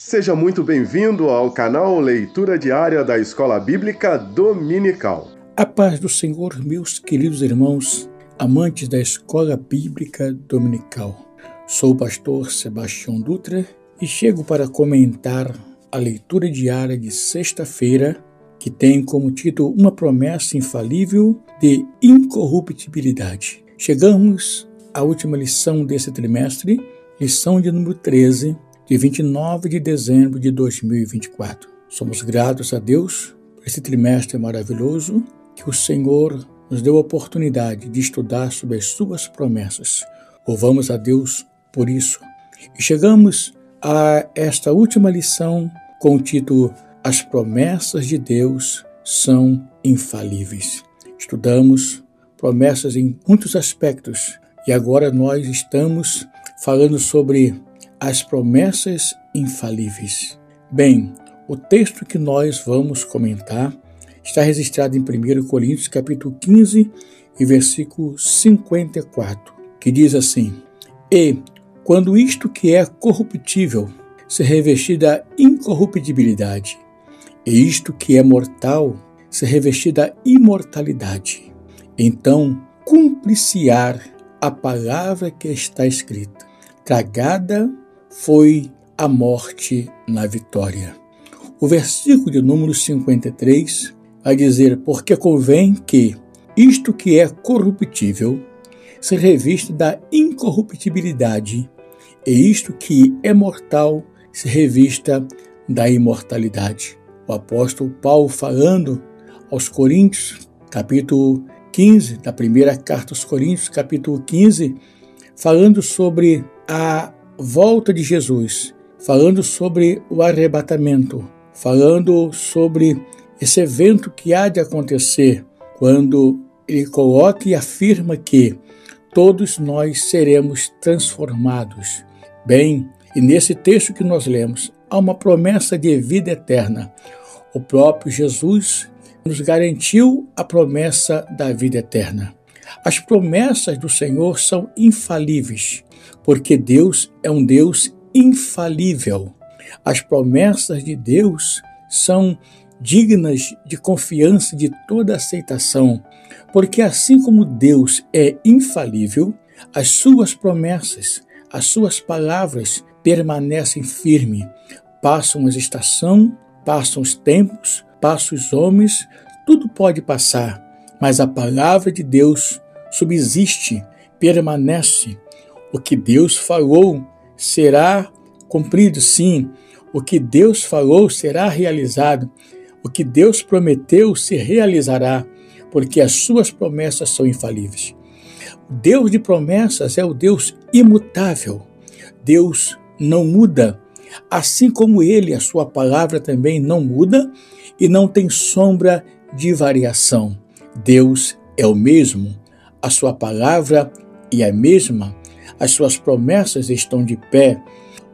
Seja muito bem-vindo ao canal Leitura Diária da Escola Bíblica Dominical. A paz do Senhor, meus queridos irmãos, amantes da Escola Bíblica Dominical. Sou o pastor Sebastião Dutra e chego para comentar a leitura diária de sexta-feira, que tem como título uma promessa infalível de incorruptibilidade. Chegamos à última lição desse trimestre, lição de número 13, de 29 de dezembro de 2024. Somos gratos a Deus por esse trimestre maravilhoso que o Senhor nos deu a oportunidade de estudar sobre as suas promessas. Louvamos a Deus por isso. E chegamos a esta última lição com o título As promessas de Deus são infalíveis. Estudamos promessas em muitos aspectos e agora nós estamos falando sobre as promessas infalíveis. Bem, o texto que nós vamos comentar está registrado em 1 Coríntios capítulo 15 e versículo 54, que diz assim: E quando isto que é corruptível se revestir da incorruptibilidade, e isto que é mortal se revestir da imortalidade, então cumprir-se-á a palavra que está escrita: tragada foi a morte na vitória. O versículo de número 53 vai dizer: porque convém que isto que é corruptível se revista da incorruptibilidade, e isto que é mortal se revista da imortalidade. O apóstolo Paulo, falando aos Coríntios, capítulo 15, da primeira carta aos Coríntios, capítulo 15, falando sobre a volta de Jesus, falando sobre o arrebatamento, falando sobre esse evento que há de acontecer, quando ele coloca e afirma que todos nós seremos transformados. Bem, e nesse texto que nós lemos, há uma promessa de vida eterna. O próprio Jesus nos garantiu a promessa da vida eterna. As promessas do Senhor são infalíveis, porque Deus é um Deus infalível. As promessas de Deus são dignas de confiança, de toda aceitação, porque assim como Deus é infalível, as suas promessas, as suas palavras permanecem firmes. Passam as estações, passam os tempos, passam os homens, tudo pode passar, mas a palavra de Deus subsiste, permanece. O que Deus falou será cumprido, sim. O que Deus falou será realizado. O que Deus prometeu se realizará, porque as suas promessas são infalíveis. O Deus de promessas é o Deus imutável. Deus não muda. Assim como Ele, a sua palavra também não muda e não tem sombra de variação. Deus é o mesmo. A sua palavra é a mesma. As suas promessas estão de pé.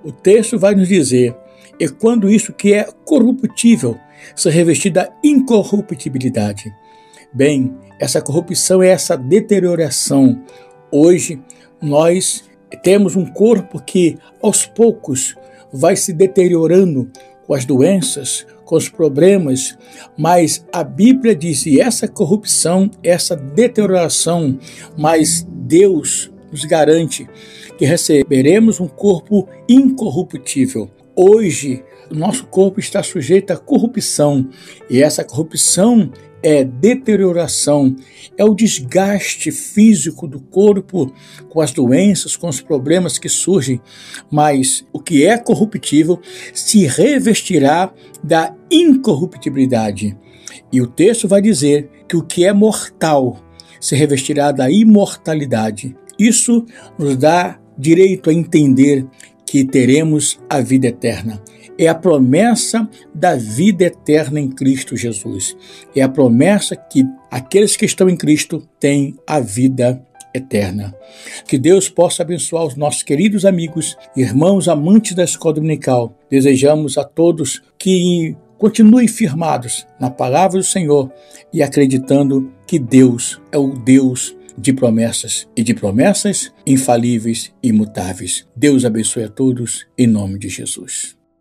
O texto vai nos dizer: e quando isso que é corruptível se revestir da incorruptibilidade. Bem, essa corrupção é essa deterioração. Hoje nós temos um corpo que aos poucos vai se deteriorando com as doenças, com os problemas, mas a Bíblia diz que essa corrupção, essa deterioração, mas Deus nos garante que receberemos um corpo incorruptível. Hoje, o nosso corpo está sujeito à corrupção, e essa corrupção é deterioração, é o desgaste físico do corpo com as doenças, com os problemas que surgem, mas o que é corruptível se revestirá da incorruptibilidade. E o texto vai dizer que o que é mortal se revestirá da imortalidade. Isso nos dá direito a entender que teremos a vida eterna. É a promessa da vida eterna em Cristo Jesus. É a promessa que aqueles que estão em Cristo têm a vida eterna. Que Deus possa abençoar os nossos queridos amigos, irmãos amantes da Escola Dominical. Desejamos a todos que continuem firmados na palavra do Senhor e acreditando que Deus é o Deus de promessas e de promessas infalíveis e imutáveis. Deus abençoe a todos em nome de Jesus.